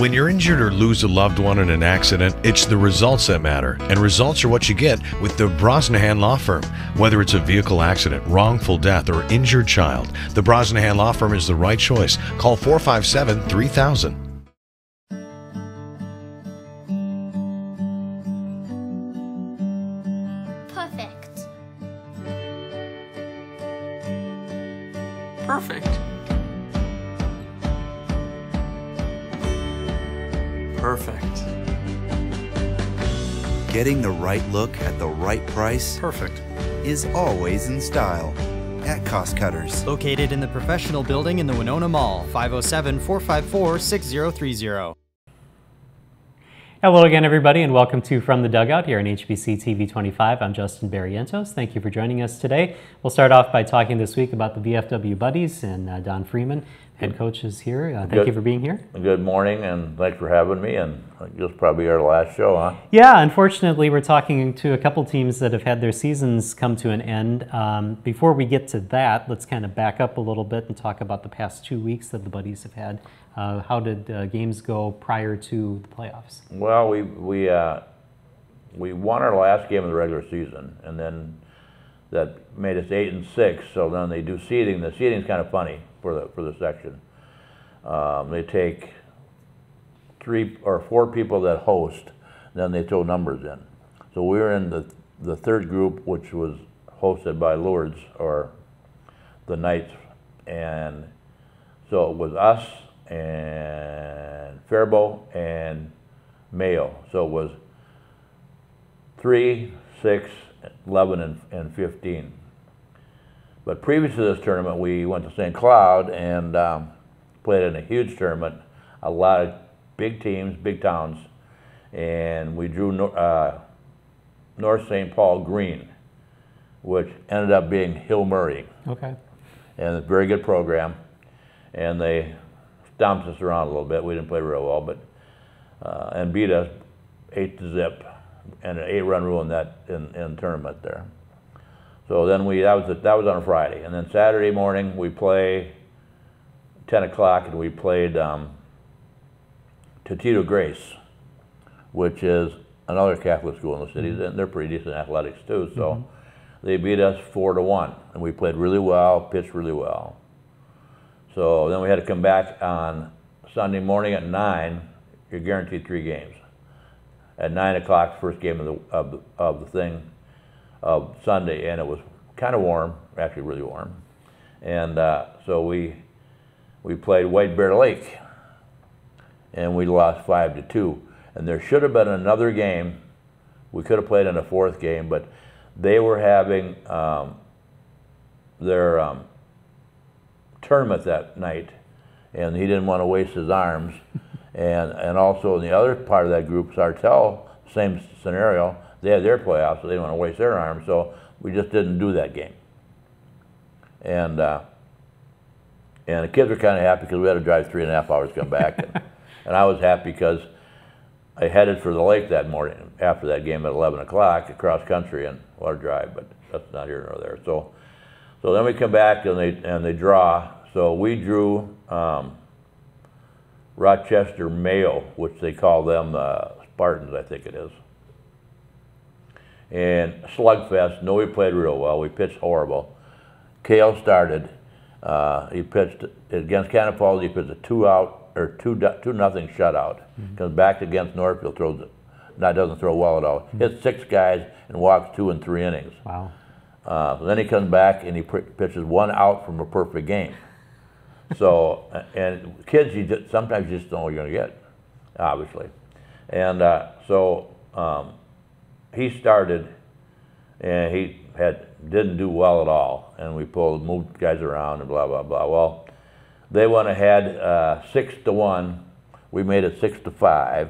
When you're injured or lose a loved one in an accident, it's the results that matter. And results are what you get with the Brosnahan Law Firm. Whether it's a vehicle accident, wrongful death, or injured child, the Brosnahan Law Firm is the right choice. Call 457-3000. Perfect. Perfect. Perfect. Getting the right look at the right price Perfect. is always in style at Cost Cutters. Located in the professional building in the Winona Mall, 507-454-6030. Hello again, everybody, and welcome to From the Dugout here on HBC TV 25. I'm Justin Barrientos. Thank you for joining us today. We'll start off by talking this week about the VFW Buddies, and Don Freeman, head coach, is here. Thank you for being here. Good morning, and thanks for having me, and this will probably be our last show, huh? Yeah, unfortunately, we're talking to a couple teams that have had their seasons come to an end. Before we get to that, let's kind of back up a little bit and talk about the past 2 weeks that the Buddies have had. How did games go prior to the playoffs? Well, we won our last game of the regular season, and then that made us 8-6. So then they do seeding. The seeding's kind of funny for the section. They take 3 or 4 people that host, then they throw numbers in. So we were in the third group, which was hosted by Lourdes, or the Knights, and so it was us and Faribault and Mayo. So it was 3, 6, 11, and 15. But previous to this tournament, we went to St. Cloud and played in a huge tournament, a lot of big teams, big towns, and we drew North St. Paul Green, which ended up being Hill Murray. Okay. And a very good program, and they stomped us around a little bit. We didn't play real well, but and beat us 8-0, and an 8-run rule in that in tournament there. So then that was on a Friday, and then Saturday morning we play 10 o'clock, and we played Tito Grace, which is another Catholic school in the city, and they're pretty decent athletics too. So they beat us 4-1, and we played really well, pitched really well. So then we had to come back on Sunday morning at 9. You're guaranteed 3 games. At 9 o'clock, first game of Sunday, and it was kind of warm, actually really warm. And so we played White Bear Lake, and we lost 5-2. And there should have been another game. We could have played in a 4th game, but they were having their tournament that night, and he didn't want to waste his arms. and also in the other part of that group, Sartell, same scenario. They had their playoffs, so they didn't want to waste their arms, so we just didn't do that game. And the kids were kind of happy because we had to drive 3.5 hours to come back, and I was happy because I headed for the lake that morning after that game at 11 o'clock across country, and what a drive, but that's not here nor there. So then we come back and they draw. So we drew Rochester Mayo, which they call them Spartans, I think it is. And slugfest. No, we played real well. We pitched horrible. Cale started. He pitched against Cannon Falls. He pitched a 2-0 shutout. Comes back against Northfield, doesn't throw well at all. Hits 6 guys and walks 2 in 3 innings. Wow. So then he comes back and he pitches 1 out from a perfect game. So, and kids, sometimes you just don't know what you're going to get, obviously. And so he started, and he didn't do well at all. And we moved guys around and blah, blah, blah. Well, they went ahead 6-1. We made it 6-5.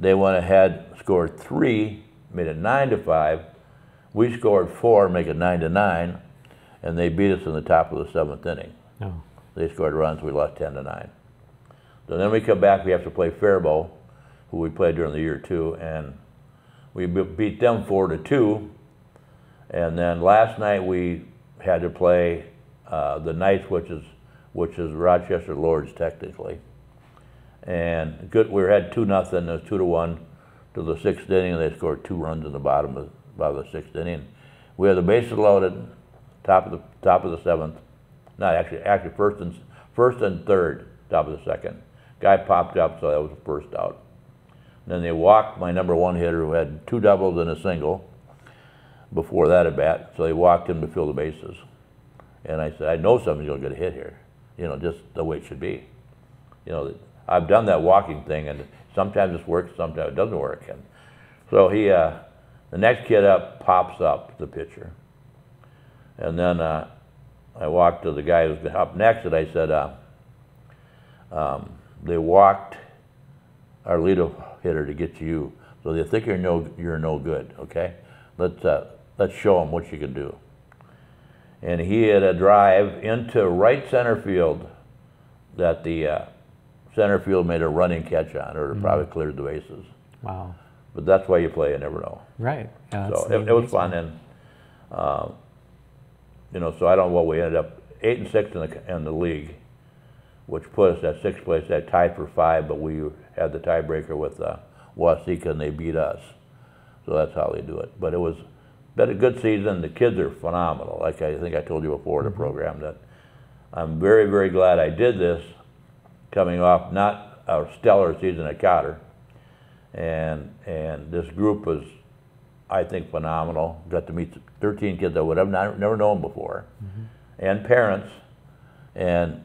They went ahead, scored 3, made it 9-5. We scored 4, make it 9-9, and they beat us in the top of the 7th inning. Oh. They scored runs, we lost 10-9. So then we come back, we have to play Faribault, who we played during the year too, and we beat them 4-2. And then last night we had to play the Knights, which is Rochester Lourdes technically. And good, we had 2-0. It was 2-1 to the 6th inning, and they scored 2 runs in the bottom of the 6th inning. We had the bases loaded, top of the 7th. Not actually first and third, top of the 2nd. Guy popped up, so that was the first out. And then they walked my number 1 hitter, who had 2 doubles and a single before that at bat. So they walked him to fill the bases. And I said, I know somebody's going to get a hit here. You know, just the way it should be. You know, I've done that walking thing, and sometimes it works, sometimes it doesn't work. And so he, the next kid up pops up, the pitcher. And then I walked to the guy who's up next, and I said, they walked our leadoff hitter to get to you, so they think you're no good. Okay, let's show them what you can do. And he had a drive into right center field that the center field made a running catch on, or it probably cleared the bases. Wow. But that's why you play, you never know. Right. Yeah, So it was fun, and you know, so I don't know what we ended up 8-6 in the league, which put us at 6th place. That tied for 5, but we had the tiebreaker with Waseca, and they beat us. So that's how they do it. But it was been a good season. The kids are phenomenal. Like I think I told you before in the program, that I'm very, very glad I did this, coming off not a stellar season at Cotter. And this group was, I think, phenomenal. Got to meet 13 kids I would have never known before, and parents. And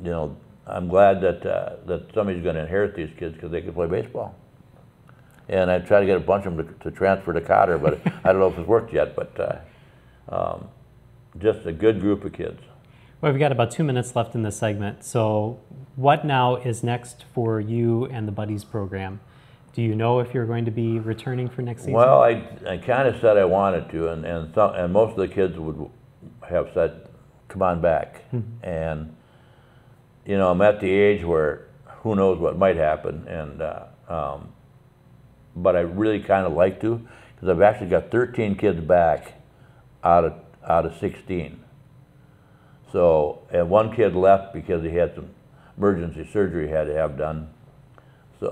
you know, I'm glad that that somebody's going to inherit these kids, because they can play baseball. And I tried to get a bunch of them to transfer to Cotter, but I don't know if it's worked yet. But just a good group of kids. Well, we've got about 2 minutes left in this segment. So what now is next for you and the Buddies program? Do you know if you're going to be returning for next season? Well, I kind of said I wanted to, and most of the kids would have said, come on back. And you know, I'm at the age where who knows what might happen, and but I really kind of like to, because I've actually got 13 kids back out of 16. So, and 1 kid left because he had some emergency surgery he had to have done. So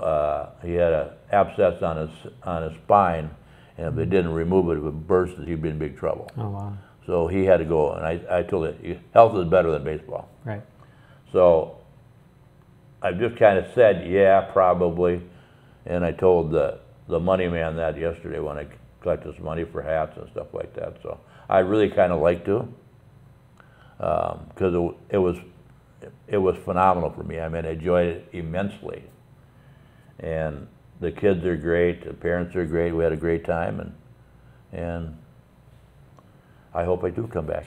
he had an abscess on his spine, and if they didn't remove it, if it burst, he'd be in big trouble. Oh, wow. So he had to go, and I told him, health is better than baseball. Right. So I just kind of said, yeah, probably. And I told the money man that yesterday when I collected some money for hats and stuff like that. So I really kind of like to, because it was phenomenal for me. I mean, I enjoyed it immensely. And the kids are great, the parents are great. We had a great time, and I hope I do come back.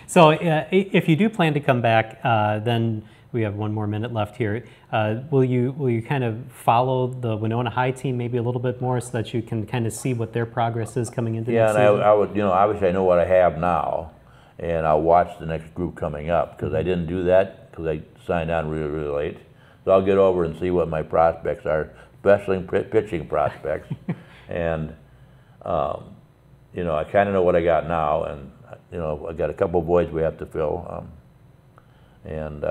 So if you do plan to come back, then we have 1 more minute left here. Will you kind of follow the Winona High team maybe a little bit more, so that you can kind of see what their progress is coming into next season? Yeah, and I would, you know, obviously I know what I have now, and I'll watch the next group coming up, because I didn't do that because I signed on really, really late. So I'll get over and see what my prospects are, especially pitching prospects. And you know, I kind of know what I got now, and you know, I got a couple of voids we have to fill, and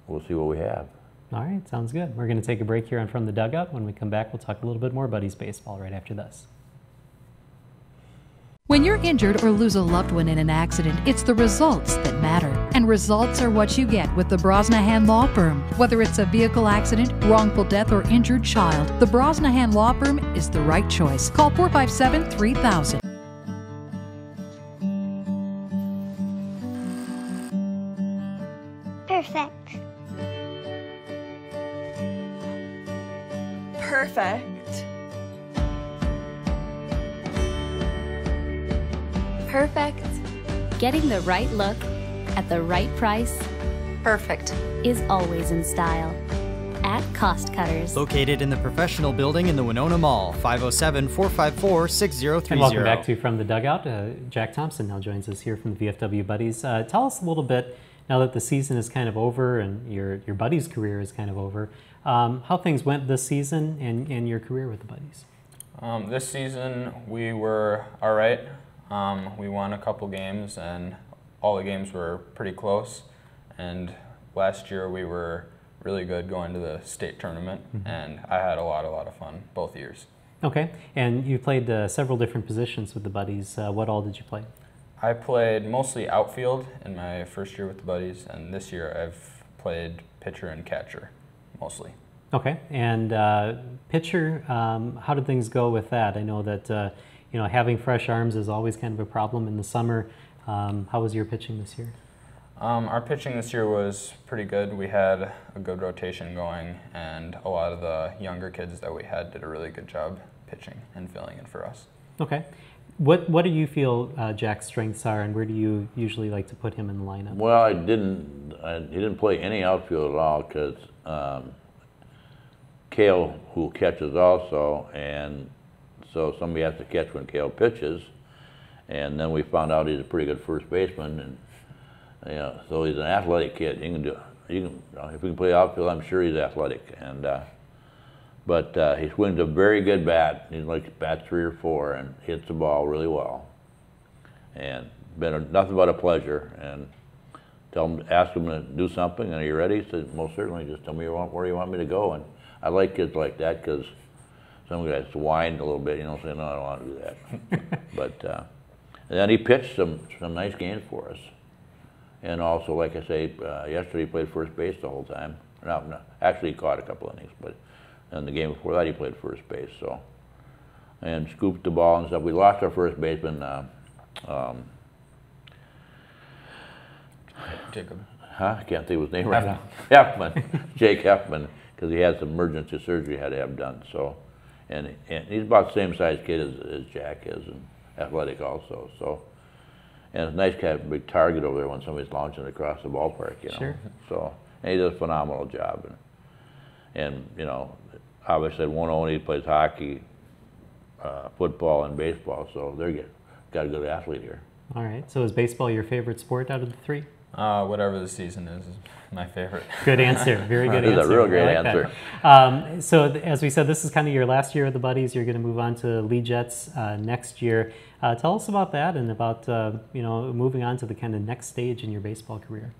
we'll see what we have. All right, sounds good. We're going to take a break here on From the Dugout. When we come back, we'll talk a little bit more Buddies baseball right after this. When you're injured or lose a loved one in an accident, it's the results that matter. And results are what you get with the Brosnahan Law Firm. Whether it's a vehicle accident, wrongful death, or injured child, the Brosnahan Law Firm is the right choice. Call 457-3000. Perfect. Perfect. Perfect. Getting the right look at the right price. Perfect. Is always in style. At Cost Cutters. Located in the professional building in the Winona Mall, 507-454-6030. And welcome back to From the Dugout. Jack Thompson now joins us here from the VFW Buddies. Tell us a little bit, now that the season is kind of over and your Buddies career is kind of over, how things went this season and your career with the Buddies. This season we were all right. We won a couple games, and all the games were pretty close. And last year we were really good going to the state tournament, and I had a lot of fun both years. Okay, and you played several different positions with the Buddies. What all did you play? I played mostly outfield in my first year with the Buddies, and this year I've played pitcher and catcher mostly. Okay, and pitcher, how did things go with that? I know that you know, having fresh arms is always kind of a problem in the summer. How was your pitching this year? Our pitching this year was pretty good. We had a good rotation going, and a lot of the younger kids that we had did a really good job pitching and filling in for us. Okay. What do you feel Jack's strengths are, and where do you usually like to put him in the lineup? Well, he didn't play any outfield at all because Cale, who catches also, and so somebody has to catch when Cale pitches, and then we found out he's a pretty good first baseman, and you know, so he's an athletic kid. He can do. If he can play outfield, I'm sure he's athletic, and. But he swings a very good bat. He's like bat 3 or 4 and hits the ball really well. And been nothing but a pleasure. And ask him to do something, and are you ready? He said, most certainly, just tell me where you want me to go. And I like kids like that because some guys whine a little bit, you know, saying, no, I don't want to do that. But and then he pitched some nice games for us. And also, like I say, yesterday he played first base the whole time. No, actually he caught a couple innings, but and the game before that, he played first base, so, and scooped the ball and stuff. We lost our first baseman, Jacob. I can't think of his name right now. Heffman, Jake Heffman, because he had some emergency surgery he had to have done. So, and he's about the same size kid as Jack is, and athletic also. So, and it's nice to have a big target over there when somebody's launching across the ballpark, you know. Sure. So, and he does a phenomenal job, and you know. Obviously, one only plays hockey, football, and baseball, so they're got a good athlete here. All right. So is baseball your favorite sport out of the 3? Whatever the season is my favorite. Good answer. Very good answer. That's a real great answer. So as we said, this is kind of your last year of the Buddies. You're going to move on to Lead Jets next year. Tell us about that and about you know, moving on to the kind of next stage in your baseball career.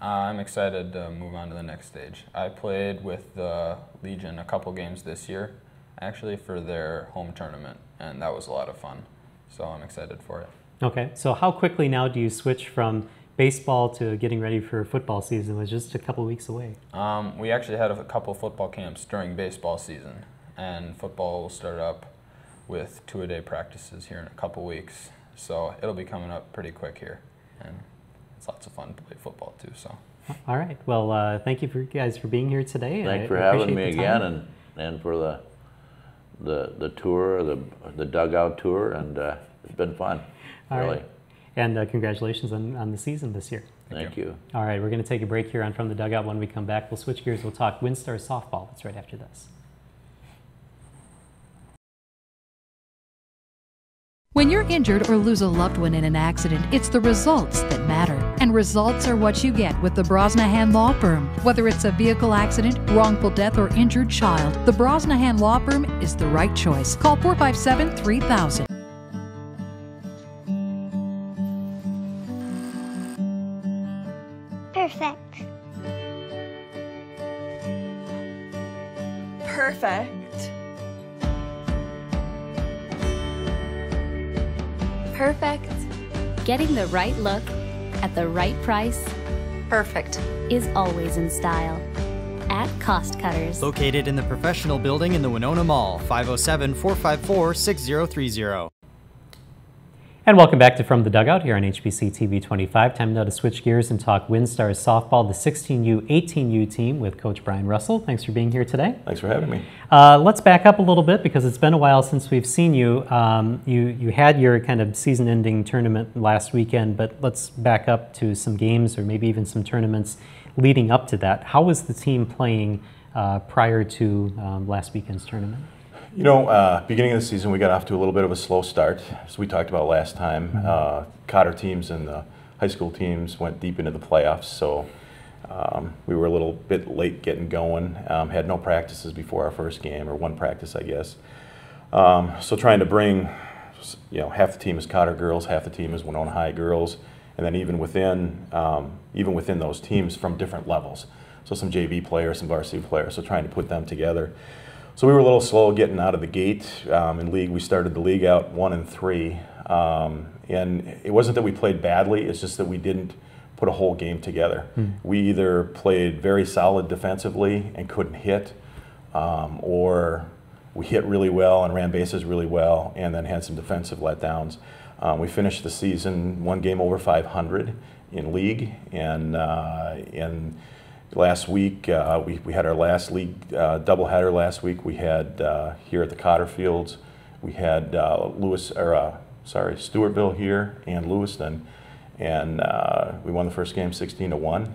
I'm excited to move on to the next stage. I played with the Legion a couple games this year, actually for their home tournament, and that was a lot of fun. So I'm excited for it. Okay, so how quickly now do you switch from baseball to getting ready for football season? It was just a couple weeks away. We actually had a couple football camps during baseball season, and football will start up with 2-a-day practices here in a couple weeks. So it'll be coming up pretty quick here. And it's lots of fun to play football too. So. All right. Well, thank you guys for being here today. Thanks for having me again, and for the tour, the dugout tour, and it's been fun. All really. Right. And congratulations on the season this year. Thank you. All right, we're going to take a break here on From the Dugout. When we come back, we'll switch gears. We'll talk WinStar softball. That's right after this. When you're injured or lose a loved one in an accident, it's the results that matter. And results are what you get with the Brosnahan Law Firm. Whether it's a vehicle accident, wrongful death, or injured child, the Brosnahan Law Firm is the right choice. Call 457-3000. Perfect. Perfect. Perfect. Getting the right look at the right price. Perfect. Is always in style. At Cost Cutters. Located in the professional building in the Winona Mall, 507-454-6030. And welcome back to From the Dugout here on HBC TV 25. Time now to switch gears and talk WinStar softball, the 16U, 18U team with Coach Brian Russell. Thanks for being here today. Thanks for having me. Let's back up a little bit because it's been a while since we've seen you. You had your kind of season-ending tournament last weekend, but let's back up to some games or maybe even some tournaments leading up to that. How was the team playing prior to last weekend's tournament? You know, beginning of the season, we got off to a little bit of a slow start, as we talked about last time. Cotter teams and the high school teams went deep into the playoffs, so we were a little bit late getting going. Had no practices before our first game, or one practice, I guess. So trying to bring, you know, half the team is Cotter girls, half the team is Winona High girls, and then even within those teams from different levels. so some JV players, some varsity players, so trying to put them together. So we were a little slow getting out of the gate. In league, we started the league out 1-3. And it wasn't that we played badly, it's just that we didn't put a whole game together. We either played very solid defensively and couldn't hit, or we hit really well and ran bases really well and then had some defensive letdowns. We finished the season 1 game over 500 in league, and last week we had our last league doubleheader last week. We had here at the Cotter Fields, we had Stewartville here and Lewiston, and we won the first game 16-1.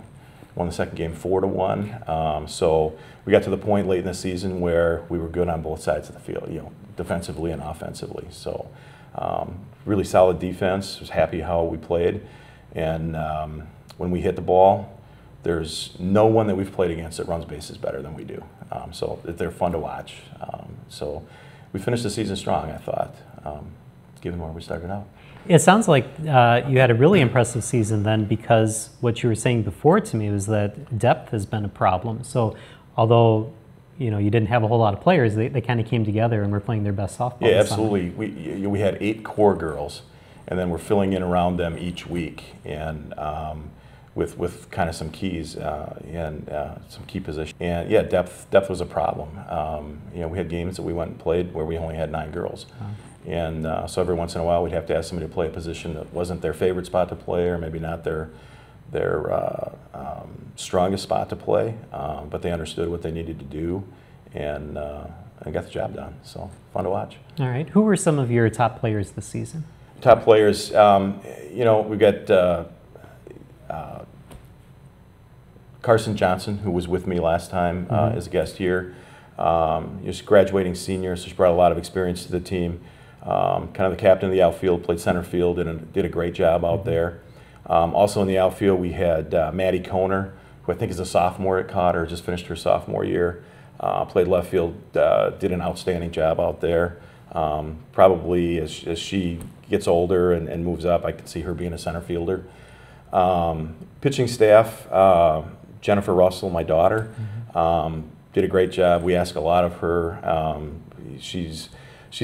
Won the second game 4-1. So we got to the point late in the season where we were good on both sides of the field, defensively and offensively. So really solid defense. Was happy how we played, and when we hit the ball, there's no one that we've played against that runs bases better than we do. So they're fun to watch. So we finished the season strong, I thought, given where we started out. It sounds like you had a really impressive season then, because what you were saying before to me was that depth has been a problem. So although you didn't have a whole lot of players, they kind of came together and were playing their best softball. Yeah, absolutely. We had 8 core girls, and then we're filling in around them each week, and with kind of some keys and some key positions. And yeah, depth was a problem. We had games that we went and played where we only had 9 girls. And so every once in a while we'd have to ask somebody to play a position that wasn't their favorite spot to play, or maybe not their strongest spot to play, but they understood what they needed to do, and got the job done. So fun to watch. All right. Who were some of your top players this season? Top players, we got Carson Johnson, who was with me last time as a guest here. She's a graduating senior, so she brought a lot of experience to the team. Kind of the captain of the outfield, played center field, and did a great job out there. Also in the outfield, we had Maddie Koner, who I think is a sophomore at Cotter, just finished her sophomore year. Played left field, did an outstanding job out there. Probably as she gets older and moves up, I could see her being a center fielder. Pitching staff, Jennifer Russell, my daughter, did a great job. We ask a lot of her. She's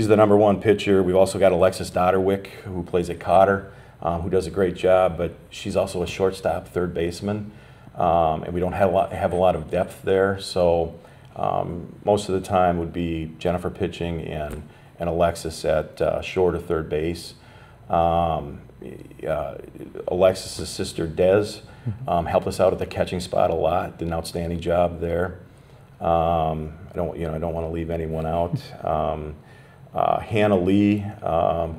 the #1 pitcher. We've also got Alexis Dotterwick, who plays at Cotter, who does a great job, but she's also a shortstop, third baseman, and we don't have a lot of depth there. So most of the time would be Jennifer pitching and Alexis at short or third base. Alexis' sister Des helped us out at the catching spot a lot. Did an outstanding job there. I don't want to leave anyone out. Hannah Lee,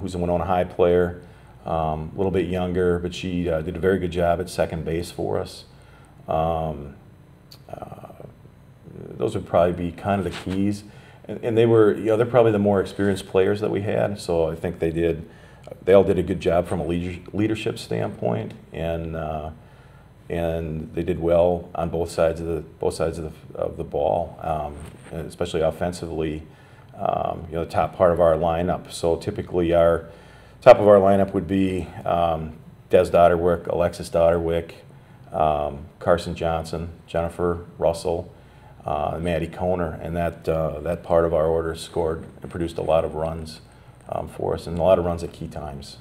who's a Winona High player, a little bit younger, but she did a very good job at second base for us. Those would probably be kind of the keys, and they were, they're probably the more experienced players that we had. So I think they all did a good job from a leadership standpoint, and they did well on both sides of the ball, and especially offensively. The top part of our lineup. So typically our top of our lineup would be Des Dotterwick, Alexis Dotterwick, Carson Johnson, Jennifer Russell, Maddie Koner, and that part of our order scored and produced a lot of runs for us, and a lot of runs at key times.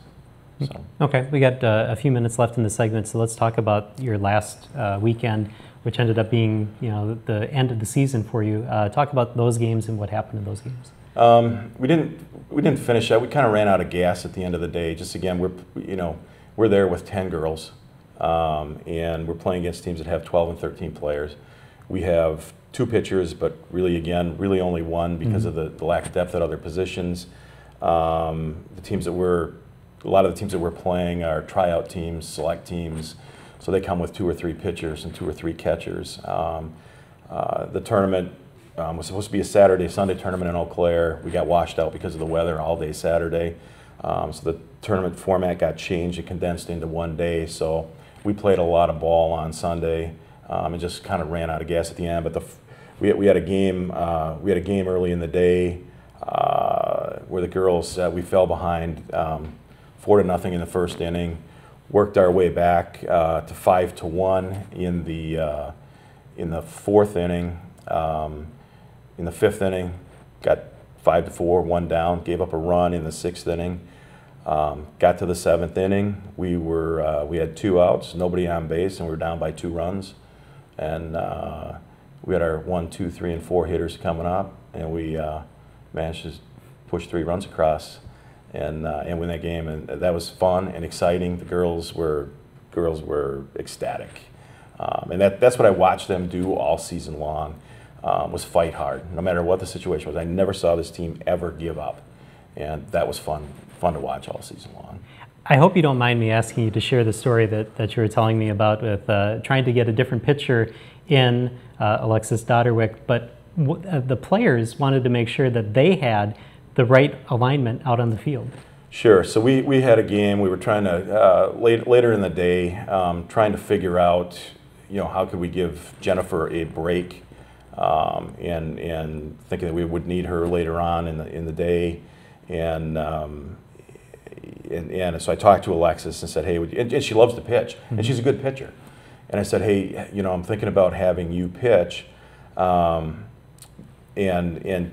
So. Okay, we got a few minutes left in the segment, so let's talk about your last weekend, which ended up being, the end of the season for you. Talk about those games and what happened in those games. We didn't finish that. We kind of ran out of gas at the end of the day. Just again, we're there with 10 girls, and we're playing against teams that have 12 and 13 players. We have 2 pitchers, but really only 1 because of the lack of depth at other positions. A lot of the teams that we're playing are tryout teams, select teams. So they come with 2 or 3 pitchers and 2 or 3 catchers. The tournament was supposed to be a Saturday-Sunday tournament in Eau Claire. We got washed out because of the weather all day Saturday. So the tournament format got changed and condensed into one day. So we played a lot of ball on Sunday and just kind of ran out of gas at the end. But we had a game early in the day where the girls we fell behind 4-0 in the first inning. Worked our way back to 5-1 in in the 4th inning. In the 5th inning, got 5-4, 1 down, gave up a run in the 6th inning. Got to the 7th inning, we had 2 outs, nobody on base, and we were down by 2 runs. And we had our 1, 2, 3, and 4 hitters coming up, and we managed to push 3 runs across and win that game. And that was fun and exciting. The girls were ecstatic, and that's what I watched them do all season long. Was fight hard, no matter what the situation was. I never saw this team ever give up, and that was fun to watch all season long. I hope you don't mind me asking you to share the story that you were telling me about with trying to get a different pitcher in Alexis Dodderwick, but the players wanted to make sure that they had the right alignment out on the field. Sure. So we had a game. We were trying to later in the day trying to figure out, how could we give Jennifer a break. And thinking that we would need her later on in the day, and so I talked to Alexis and said, hey, and she loves to pitch, and she's a good pitcher, and I said, hey, I'm thinking about having you pitch, and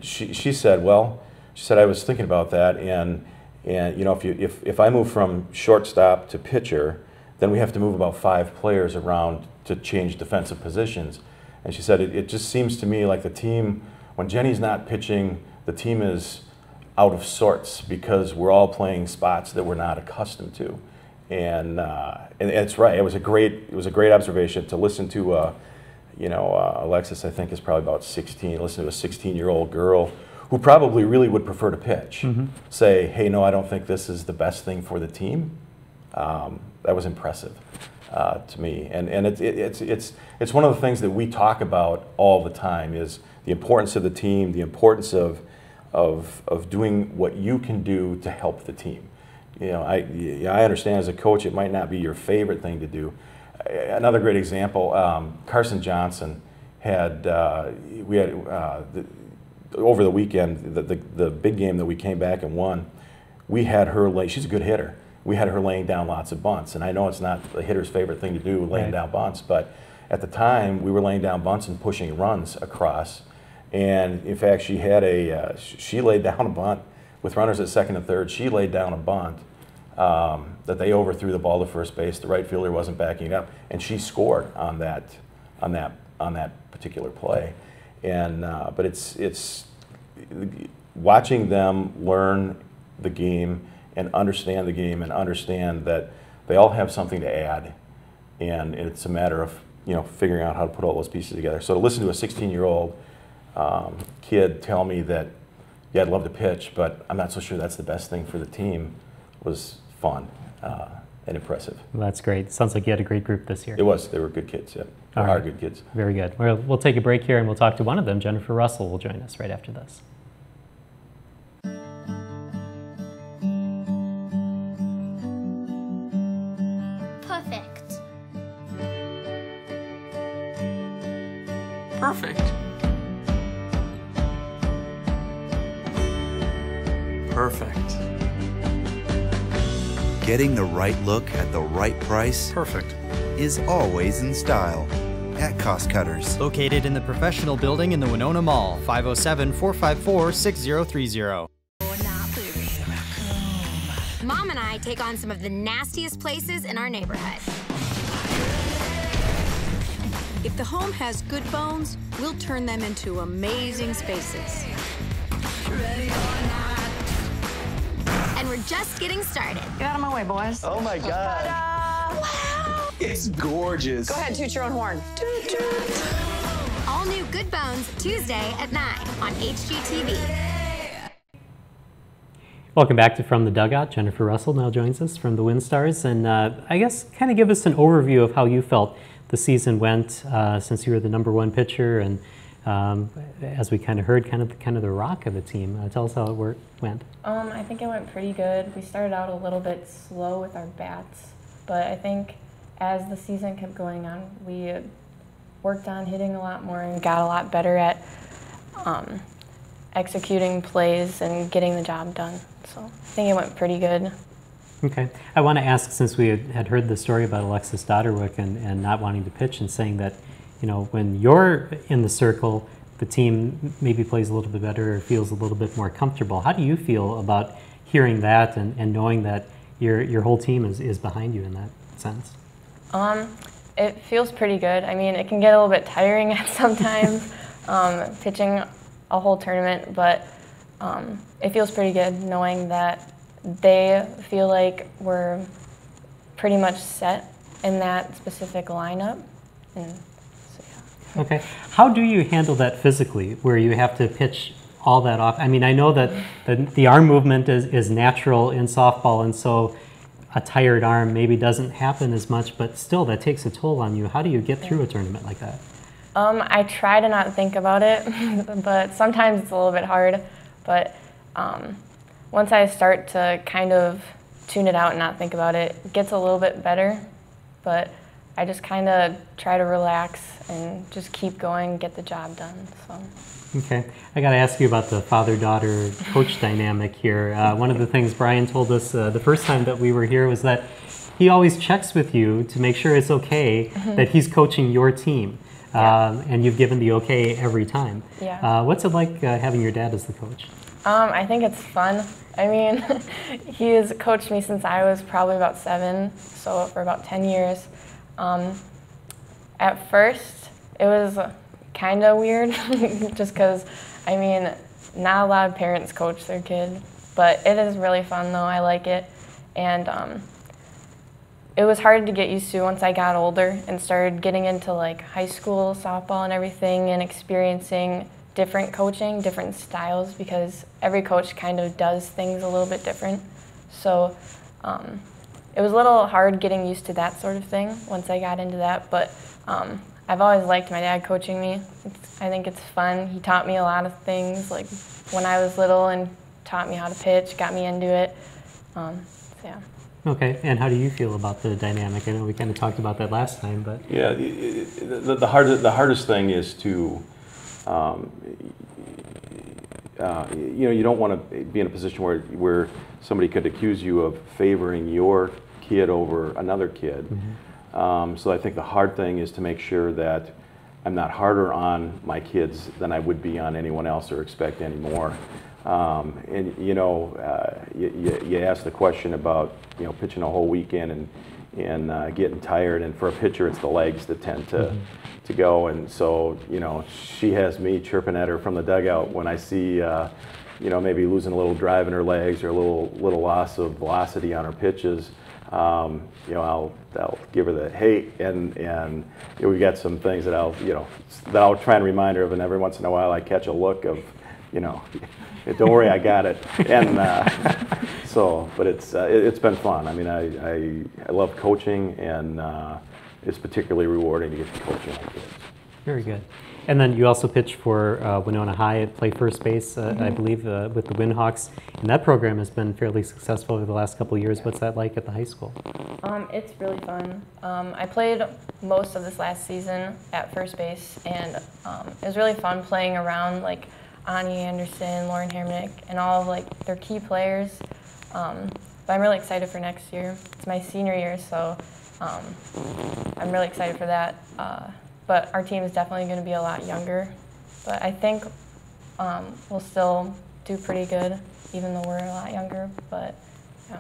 she said, well, I was thinking about that, and if I move from shortstop to pitcher, then we have to move about 5 players around to change defensive positions. And she said, it just seems to me like the team, when Jenny's not pitching, the team is out of sorts because we're all playing spots that we're not accustomed to. And it's right. It was a great observation to listen to. Alexis, I think, is probably about 16. Listen to a 16-year-old girl who probably really would prefer to pitch. Say, hey, no, I don't think this is the best thing for the team. That was impressive. To me, and it's one of the things that we talk about all the time is the importance of the team, the importance of doing what you can do to help the team. I understand as a coach it might not be your favorite thing to do. Another great example, Carson Johnson had over the weekend the big game that we came back and won. We had her she's a good hitter. We had her laying down lots of bunts, and I know it's not the hitter's favorite thing to do, laying down bunts, but at the time we were laying down bunts and pushing runs across, and in fact she had she laid down a bunt with runners at 2nd and 3rd. She laid down a bunt that they overthrew the ball to first base. The right fielder wasn't backing it up, and she scored on that particular play. And but it's watching them learn the game and understand the game and understand that they all have something to add, and it's a matter of figuring out how to put all those pieces together. So to listen to a 16-year-old kid tell me that, yeah, I'd love to pitch, but I'm not so sure that's the best thing for the team was fun and impressive. Well, that's great. Sounds like you had a great group this year. It was. They were good kids, yeah. They are good kids. Very good. Well, we'll take a break here and we'll talk to one of them. Jennifer Russell will join us right after this. Perfect. Perfect. Getting the right look at the right price Perfect. is always in style at Cost Cutters. Located in the professional building in the Winona Mall, 507-454-6030. Mom and I take on some of the nastiest places in our neighborhood. If the home has good bones, we'll turn them into amazing spaces. And we're just getting started. Get out of my way, boys. Oh my God. Wow. It's gorgeous. Go ahead, toot your own horn. Toot, toot. All new Good Bones, Tuesday at 9 on HGTV. Welcome back to From the Dugout. Jennifer Russell now joins us from the WinStars, and I guess kind of give us an overview of how you felt the season went since you were the #1 pitcher, and as we kind of heard, kind of the rock of the team. Tell us how it went. I think it went pretty good. We started out a little bit slow with our bats, but I think as the season kept going on, we worked on hitting a lot more and got a lot better at executing plays and getting the job done. So I think it went pretty good. Okay. I want to ask, since we had heard the story about Alexis Dodderwick and not wanting to pitch and saying that when you're in the circle, the team maybe plays a little bit better or feels a little bit more comfortable. How do you feel about hearing that and knowing that your whole team is behind you in that sense? It feels pretty good. I mean, it can get a little bit tiring at sometimes, pitching a whole tournament, but it feels pretty good knowing that they feel like we're pretty much set in that specific lineup. And so, yeah. Okay. How do you handle that physically, where you have to pitch all that off? I mean, I know that the arm movement is natural in softball, and so a tired arm maybe doesn't happen as much, but still that takes a toll on you. How do you get through a tournament like that? I try to not think about it, but sometimes it's a little bit hard. But once I start to kind of tune it out and not think about it, it gets a little bit better. But I just kind of try to relax and just keep going, get the job done. So. Okay, I got to ask you about the father-daughter coach dynamic here. One of the things Brian told us the first time that we were here was that he always checks with you to make sure it's okay that he's coaching your team. And you've given the okay every time. Yeah. What's it like having your dad as the coach? I think it's fun. I mean, he has coached me since I was probably about 7, so for about 10 years. At first, it was kind of weird, just because, I mean, not a lot of parents coach their kid, but it is really fun though. I like it, and it was hard to get used to once I got older and started getting into like high school softball and everything, and experiencing different coaching, different styles, because every coach kind of does things a little bit different. So it was a little hard getting used to that sort of thing once I got into that, but I've always liked my dad coaching me. I think it's fun. He taught me a lot of things, like when I was little, and taught me how to pitch, got me into it. So yeah. Okay, and how do you feel about the dynamic? I know we kind of talked about that last time, but yeah, the hardest thing is to, you don't want to be in a position where somebody could accuse you of favoring your kid over another kid. So I think the hard thing is to make sure that I'm not harder on my kids than I would be on anyone else or expect any more. And you asked the question about pitching a whole weekend and getting tired, and for a pitcher it's the legs that tend to go, and so she has me chirping at her from the dugout when I see maybe losing a little drive in her legs or a little loss of velocity on her pitches. I'll give her the hey, and we got some things that I'll try and remind her of, and every once in a while I catch a look of don't worry, I got it. And but it's been fun. I mean, I love coaching, and it's particularly rewarding to get to coach young kids. Very good. And then you also pitch for Winona High, play first base, I believe, with the Windhawks. And that program has been fairly successful over the last couple of years. What's that like at the high school? It's really fun. I played most of this last season at first base, and it was really fun playing around like Ani Anderson, Lauren Hermanick, and all of like their key players. But I'm really excited for next year. It's my senior year, so I'm really excited for that. But our team is definitely going to be a lot younger. But I think we'll still do pretty good, even though we're a lot younger. But yeah.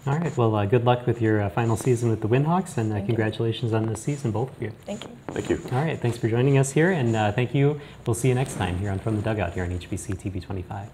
All right. Well, good luck with your final season with the Windhawks, and congratulations on this season, both of you. Thank you. Thank you. All right. Thanks for joining us here, and thank you. We'll see you next time here on From the Dugout here on HBC TV 25.